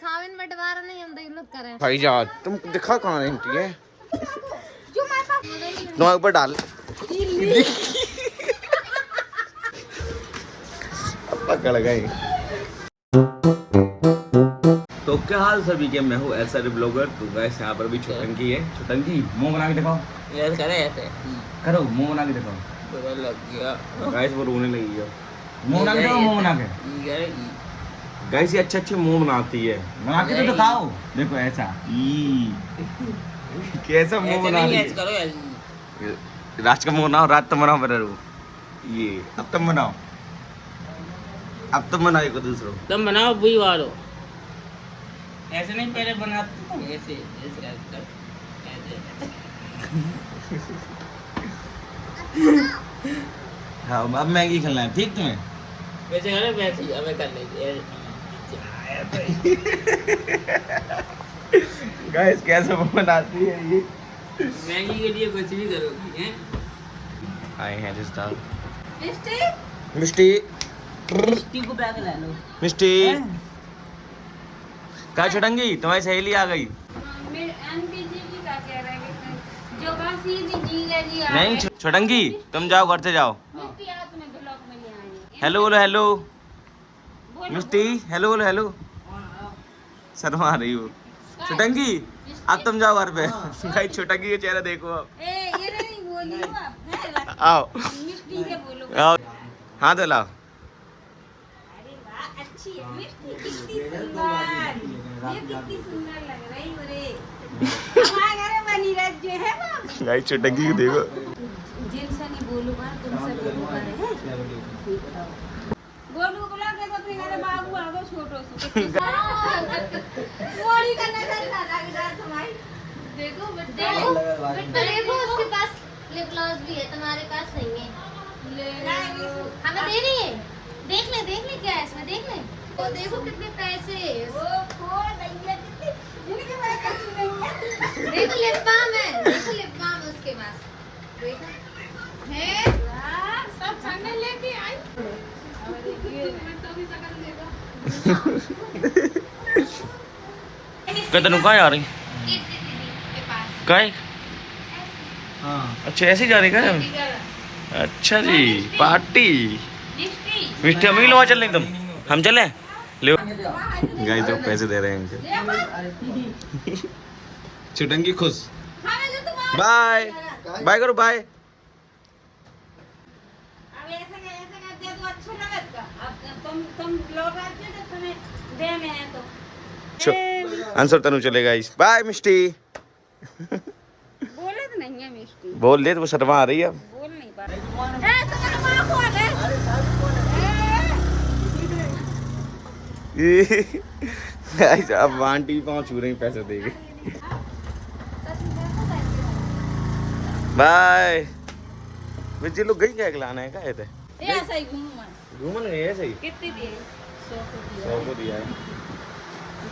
खावन बंटवारा नहीं हम देख लो करें भाई जान तुम दिखा कहाँ रहती है जो मेरे पास तुम्हारे ऊपर डाल पकड़ गई। तो क्या हाल सभी के, मैं हूँ एसआर ब्लॉगर। तो गाइस यहाँ पर भी छुटंकी है। छुटंकी मुंह बना के दिखाओ यार करे ऐसे करो, मुंह बना के दिखाओ। बुरा लग गया गाइस वो रोने लगी है। मुंह बना के दिखाओ, मुंह बना के। गाइस ये अच्छे अच्छे मुंह बनाती है, बना के तो दिखाओ। देखो ऐसा कैसा मुंह बना रही है। करो यार रात का मुंह बनाओ, रात तो बनाओ मेरा रू। ये अब तुम बनाओ, अब तुम बनाओ को दूसरों। तुम बनाओ बुई वालो ऐसे नहीं, पहले बनाते ऐसे ऐसे कर हाँ अब मैगी खेलना है, ठीक तुम्हें? वैसे करे वैसे ही हमें कर लेंगे। गाइस कैसे बनाती है ये। मैगी के लिए कुछ भी करोगी हैं। आए हैं रिश्ता मिस्टी मिष्टी मिष्टी को बैग ला लो। मिष्टी क्या छुटंगी, तुम्हारी सहेली आ गई। एनपीजी की क्या कह रहे हैं जो बस ये जी ले जी नहीं छुटंगी तुम जाओ, घर से जाओ। मिस्टी यार तुम्हें ब्लॉक में नहीं आए हेलो बोलो, हेलो मिष्टी, हेलो बोलो, हेलो। शर्मा रही हो छुटंगी, अब तुम जाओ घर पे। भाई छुटंगी का चेहरा देखो अब। ए ये नहीं बोलियो आप हैं आओ मिस्टी के बोलो। आओ हाथ हिलाओ। अरे वाह अच्छी है मिस्टी, कितनी सुंदर ये कितनी सुंदर लग रही हो रे। हमारे घर में बनी रह जो है ना भाई छुटंगी को देखो। जिनसे नहीं बोलू बात तुमसे बोलू करे हैं गोलू को लगे तो अपने घर बाबू आ गो छोटो सो मोड़ी करने कर दादा के डर तुम्हारी देखो देखो देखो उसके पास लिप ग्लॉस भी है, तुम्हारे पास नहीं है। हमें दे रही है, देख ले क्या है इसमें, देख ले। वो देखो कितने पैसे, वो खोल दैया कितनी उनके पास कुछ नहीं है। देखो लिप बाम है, देखो लिप बाम उसके पास देखो है। वाह सब खाने लेके आई। कहते कहाँ जा रही? कहीं? हाँ अच्छा ऐसे जा रही क्या? अच्छा जी पार्टी। मिष्टी हम ही लोग चल रहे तुम, हम चले ले गाइस जो पैसे दे रहे हैं इनके। छुटंगी खुश, बाय बाय करो, बाय। आंसर तनु चलेगा इस। बाय मिष्टी। बोले तो नहीं है मिष्टी, बोल दे तो वो शर्मा आ रही है। बोल नहीं पा गाइस अब आंटी पाँव छू रही, पैसे देगी। बाय। जी लोग गई क्या लाना है क्या? ये ऐसा ही घूमन गए ऐसे ही। कितनी दिए? 100 को दिया है।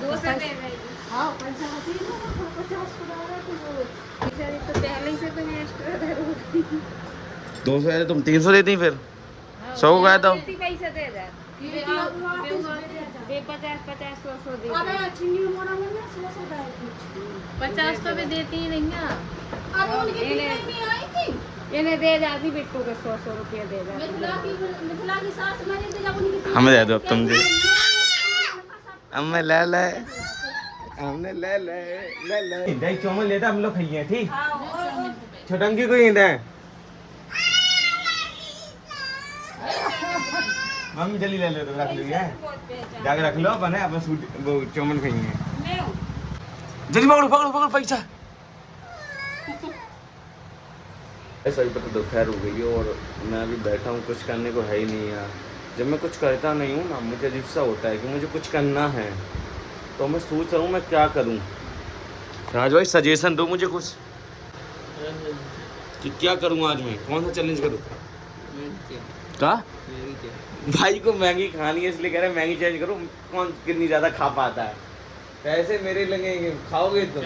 200 दे रही। हाँ 50 होती है ना, 50 को डाल रहा तो पहले ही से तो मैं एक्स्ट्रा दे रही। 200 है तुम 300 देती फिर 100 को गया था। कितनी पैसे दे दे? 50 दे। अबे चिन्नी मोड़ा में 100 दे। 50 तो भी देती ही नहीं है। अब उनकी नहीं आई थी। इन्हें दे जाती बिट्टू के 100 रुपये दे जाती। मिथिला की सास मैंने दे जा उनकी। हमें दे दो अब तुम दे। हमें ले ले, हमने ले ले ले ले। दही चौमन लेता हम लोग खाइए ठीक। छुटंकी को ही दे। मम्मी जल्दी ले लो तो रख लो है, जाके रख लो अपन है अपन सूट वो चौमन खाएंगे। जल्दी पकड़ो पकड़ो पकड़ो पैसा। ऐसा ही पता दोपहर हो गई है और मैं अभी बैठा हूँ, कुछ करने को है ही नहीं यार। जब मैं कुछ करता नहीं हूँ ना मुझे अजीब सा होता है कि मुझे कुछ करना है, तो मैं सोच रहा हूँ मैं क्या करूँ। राज भाई सजेशन दो मुझे कुछ कि क्या करूँ आज मैं, कौन सा चैलेंज करूँ? क्या भाई को मैगी खानी है इसलिए कह रहे मैगी चेंज करो, कौन कितनी ज़्यादा खा पाता है। पैसे मेरे लगेंगे, खाओगे तुम।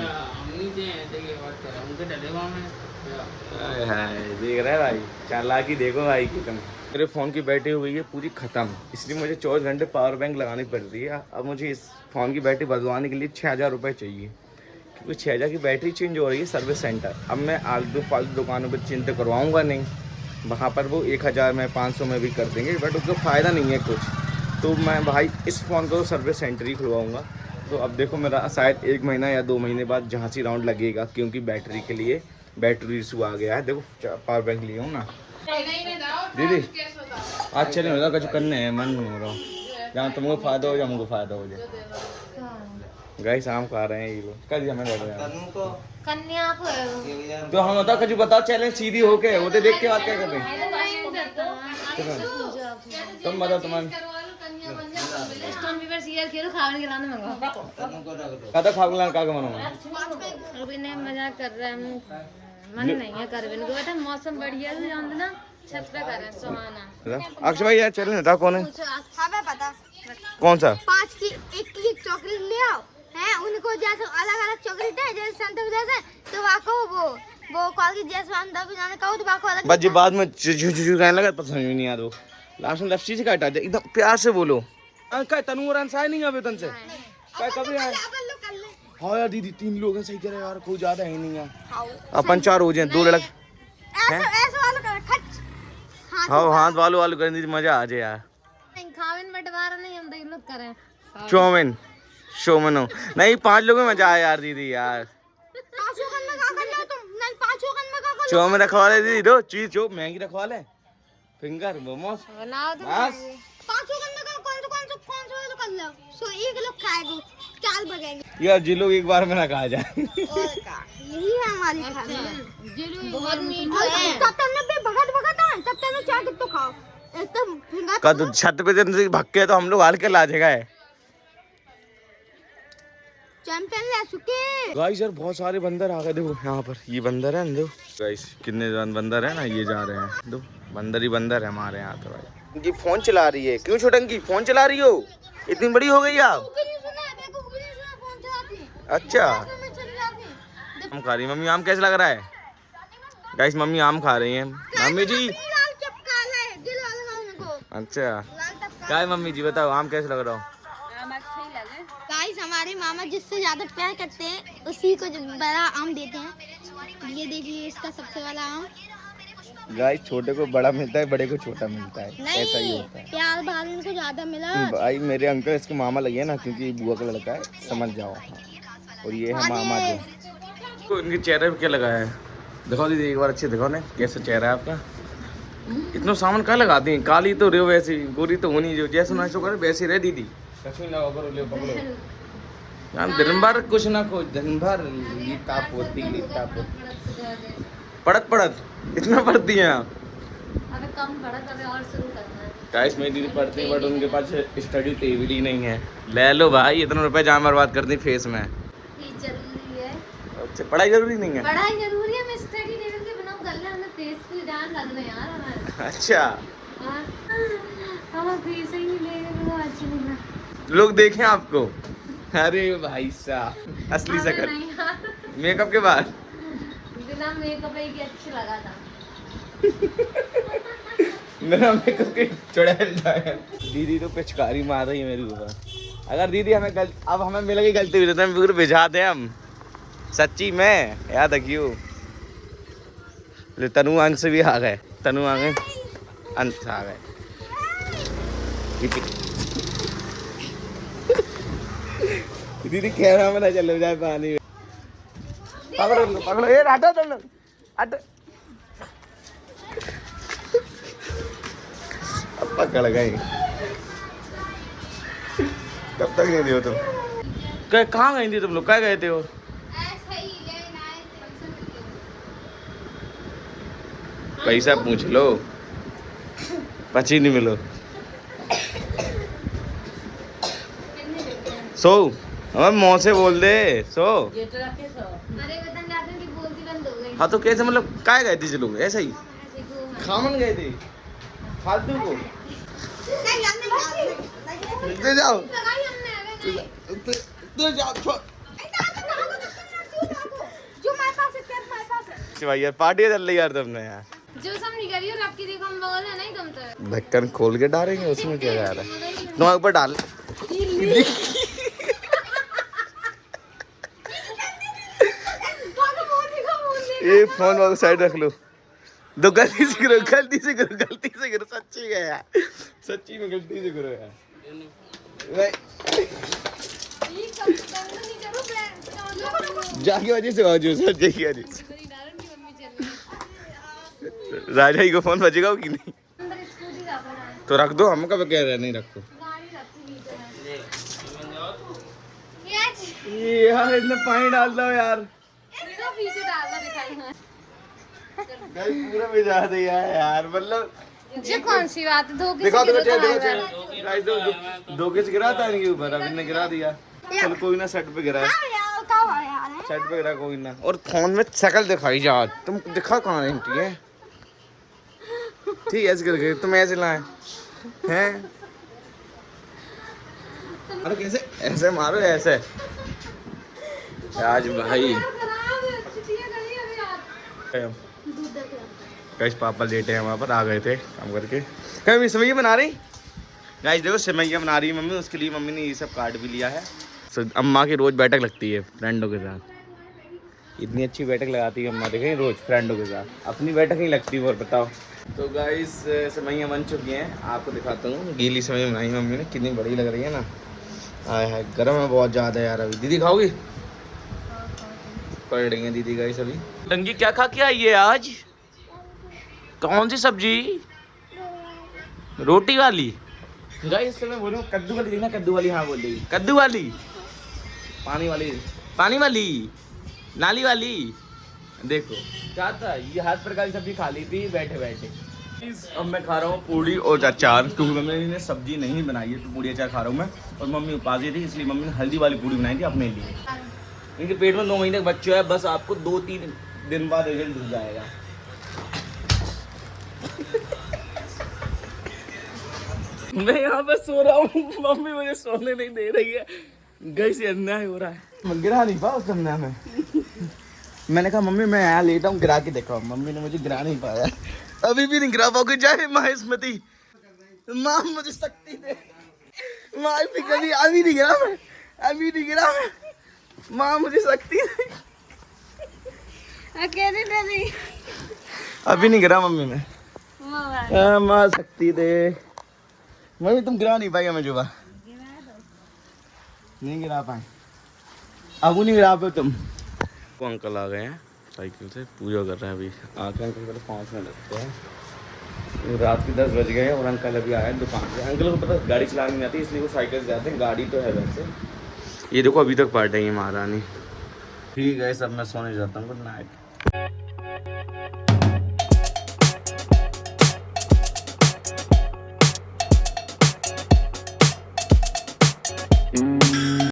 देख रहे भाई चालाकी देखो भाई की तुम। मेरे फ़ोन की बैटरी हो गई है पूरी ख़त्म, इसलिए मुझे 24 घंटे पावर बैंक लगानी पड़ रही है। अब मुझे इस फ़ोन की बैटरी बदलवाने के लिए 6000 रुपये चाहिए, क्योंकि 6000 की बैटरी चेंज हो रही है सर्विस सेंटर। अब मैं आलतू फालतू दुकानों पर चिंता करवाऊँगा नहीं, वहाँ पर वो 1000 में 500 में भी कर देंगे, बट उसका फ़ायदा नहीं है कुछ। तो मैं भाई इस फ़ोन को सर्विस सेंटर ही खुलवाऊँगा। तो अब देखो मेरा शायद 1 महीना या 2 महीने बाद झांसी राउंड लगेगा, क्योंकि बैटरी के लिए बैटरी इशू आ गया है। देखो पावर बैंक लिया हूँ ना दीदी, आज चले होगा कुछ करने हैं, मन नहीं हो रहा, जहाँ तुमको फ़ायदा हो जाए हमको फ़ायदा हो जाए। गाइस आम खा रहे हैं ये लोग, कल हमें लड़ रहे हैं कन्या को तो हम बताओ कुछ बताओ, चैलेंज सीधी होके वो देख के बात क्या कर रहे हैं। तुम बताओ तुम्हारे का मजाक कर रहा है, मन नहीं है कर को बेटा, मौसम बढ़िया है जान ना, छत पे कर रहे हैं सुहाना। अक्षय भाई यार चैलेंज बताओ कौन है? हाँ मैं पता। कौन सा? 5 की 1 की चॉकलेट ले आओ हैं, उनको जैसे अलग अलग चॉकलेट है, जैसे संतरे जैसे, तो वाको वो कॉल की जैसे अंदर को जाने का, तो वाको अलग। बस जी बाद में झुझुझु कहने लगा, पसंद ही नहीं आ रहा। लास्ट में लफ्सी से काटा दे, एकदम प्यार से बोलो। का तनु और अंसाय नहीं आवे तन से का कभी आए। हाँ यार दीदी 3 लोग हैं, सही कह रहे हैं यार, कोई ज्यादा है नहीं यार, अपन 4 हो जाए, 2 लड़क ऐसे वाला कर खच। हाँ हाथ वालों कर दीदी, मजा आ जाए यार। खावन बंटवारा नहीं हम देख लोग करें चौमिन शोमन हो नहीं, 5 लोगों में मजा आया यार दीदी यार। 5 लोगन में का कर लो तुम, नहीं 5 लोगन में का कर लो। चौमिन रखवा ले दीदी, दो चीज जो महंगी रखवा ले, फिंगर मोमोस बनाओ तुम। बस 5 लोगन में का कौन सा कर लो, सो एक लोग खाएगा, 4 बगेंगे यार जी लोग एक बार में ना खा जाए। और का यही है हमारी खाना। बहुत मीठा है। तब तक में भगत है, तब तक में 4 कितो खाओ एकदम फिंगर का तो छत पे जब भक्के तो हम लोग हाल के ला जाएगा है। चैंपियन ले चुके। गाइस यार बहुत सारे बंदर आ गए, देखो यहाँ पर ये बंदर है, देखो गाइस कितने बंदर है ना, ये जा रहे हैं, दो बंदर ही बंदर है हमारे यहाँ तो भाई। इनकी फोन चला रही है, क्यों छोटंकी फोन चला रही हो, इतनी बड़ी हो गई आप? अच्छा आम खा रही है मम्मी, आम कैसा लग रहा है गाइस? मम्मी आम खा रही है मम्मी जी। अच्छा क्या है मम्मी जी, बताओ आम कैसा लग रहा हो? गाइस हमारे मामा जिससे ज्यादा प्यार करते हैं उसी को बड़ा आम देते हैं। ये देखिए इसका सबसे बड़ा आम। गाइस छोटे को बड़ा मिलता है, बड़े को छोटा मिलता है, ऐसा ही होता है। प्यार भाभी को ज्यादा मिला। भाई मेरे अंकल इसके मामा लगे ना, क्योंकि बुआ का लड़का है, समझ जाओ। और ये है मामा जो इनके चेहरे पे क्या लगाया है, दिखाओ दीदी एक बार अच्छे दिखाओ ना, कैसा चेहरा है आपका? इतना सामान कहाँ लगाती हैं, काली तो रहे हो वैसी, गोरी तो होनी, जो जैसा ना करे वैसी रहे दीदी। दिन भर कुछ ना कुछ, दिन भर लीता पोती पड़त इतना पढ़ती हैं आप? अबे कम पड़ा, अबे और शुरू करना है। गाइस मेरी दीदी पढ़ती है, बट उनके पास स्टडी टेबल ही नहीं है। ले लो भाई, इतना रुपए जहाँ बर्बाद करती फेस में। ये जरूरी है। अच्छा पढ़ाई जरूरी नहीं है? पढ़ाई जरूरी है, मैं स्टडी टेबल के बिना कर ले, हमें फेस पे ध्यान रखना यार हमारा। अच्छा हम फेस ही नहीं लेंगे तो अच्छी नहीं ना, लोग देखें आपको। अरे भाई साहब असली शक्ल मेकअप के बाद बिना मेकअप ही अच्छी लगा था। मेरा मेकअप के चुड़ैल जाए। दीदी तो पिचकारी मार रही है मेरे ऊपर। अगर दीदी हमें अब हमें मिल गई गलती हुई तो हम पूरे भिजा दे हम, सच्ची में याद रखियो। तनु अंश भी आ गए, तनु आ गए, अंश आ गए। दीदी कैमरा में ना चलो जाए पानी में। पकड़ो ये हटो तुम लोग, हटो। अब पकड़ गए, कब तक नहीं दियो तुम? कहाँ गई थी तुम लोग, कहाँ गए थे वो? पैसा पूछ लो, पची नहीं मिलो। सो हमें मुँह से बोल दे सो। अरे बतन जाते कि बोलती बंद हो गई। हाँ तो कैसे, मतलब काय गए थे चलो ऐसा ही खामन गए थे फालतू को? दे जाओ दे जाओ छोड़। भाई यार पार्टी चल रही यार तुमने यार। जो सब नहीं करियो रख के देखो हम बोल है नहीं तुम तो ढक्कन खोल के डालेंगे, उसमें क्या जा रहा है? तुम ऊपर डाल। ये फोन वाला साइड रख लो। दो गलती से करो, गलती से करो, गलती से करो, सच्ची है यार, सच्ची में गलती से करो यार। जाके वजह से बाजू सर जाके वजह से राजा को फोन बजेगा कि नहीं? तो रख दो, हम कब कह रहे नहीं रखो। ये यार इतना पानी डाल दो यार, पूरा भिजा दिया है यार, मतलब ये कौन सी बात है? धोखे दिखाओ से देखो, गिरा देखो धोखे से गिरा था इनके ऊपर, अब इनने गिरा दिया। चल कोई ना, सेट पे गिरा है, सेट पे गिरा कोई ना। और फोन में शक्ल दिखाई जा, तुम दिखा कहाँ रही है? ठीक ऐसे करके तुम ऐसे लाए हैं, अरे कैसे ऐसे मारो ऐसे आज भाई। गाइस पापा लेटे हैं वहाँ पर, आ गए थे काम करके। कहीं सेवैया बना रही गाइस, देखो सेवैया बना रही है मम्मी, उसके लिए मम्मी ने ये सब काट भी लिया है। अम्मा की रोज बैठक लगती है फ्रेंडों के साथ, इतनी अच्छी बैठक लगाती है अम्मा, देखें रोज फ्रेंडों के साथ, अपनी बैठक नहीं लगती। और बताओ तो गाइस सेवैयाँ बन चुकी हैं, आपको दिखाता हूँ। गीली सेवैयाँ बनाई मम्मी ने, कितनी बड़ी लग रही है ना। आए हाय गर्म है बहुत ज़्यादा यार। अभी दीदी खाओगी? पड़ रही है दीदी गाइस अभी। टंकी क्या खा के आई है आज? कौन सी सब्जी? रोटी वाली गाइस। मैं बोल रहा हूँ कद्दू वाली देखना, कद्दू वाली, हाँ बोल रही कद्दू वाली, पानी वाली, पानी वाली, नाली वाली। देखो क्या था, ये हाथ प्रकार की सब्जी खा ली थी बैठे बैठे। अब मैं खा रहा हूँ पूड़ी और अचार, क्योंकि मम्मी ने सब्जी नहीं बनाई है तो पूड़ी अचार खा रहा हूँ मैं। और मम्मी उपास थी, इसलिए मम्मी ने हल्दी वाली पूड़ी बनाई थी अपने लिए। इनके पेट में 2 महीने का बच्चा है, बस आपको 2-3 दिन बाद रिजल्ट मिल जाएगा। मैं यहाँ पर सो रहा हूँ, मम्मी मुझे सोने नहीं दे रही है। गई से अन्याय हो रहा है। गिरा नहीं पाया उस अन्याय में। मैंने कहा मम्मी मैं यहाँ लेटा हूँ, गिरा के देखा। मम्मी ने मुझे गिरा नहीं पाया, अभी भी नहीं गिरा पाओगे। जय माँ स्मृति, माँ मुझे शक्ति दे। माँ भी कभी अभी नहीं गिरा मैं, अभी नहीं गिरा मैं। माँ मुझे शक्ति दे। अकेले नहीं, अभी नहीं गिरा मम्मी में। माँ शक्ति दे। मम्मी तुम गिरा नहीं पाई हमें जुबा, नहीं गिरा पाए, अब नहीं गिरा पाए तुम। वो अंकल आ गए हैं साइकिल से, पूजा कर रहे हैं। अभी आके अंकल को 5 मिनट लगते हैं। रात के 10 बज गए और अंकल अभी आए दुकान से। अंकल को पता गाड़ी चलानी नहीं आती, इसलिए वो साइकिल से जाते हैं। गाड़ी तो है वैसे। ये देखो अभी तक पढ़ रही है महारानी। ठीक है सब, मैं सोने जाता हूँ, गुड नाइट।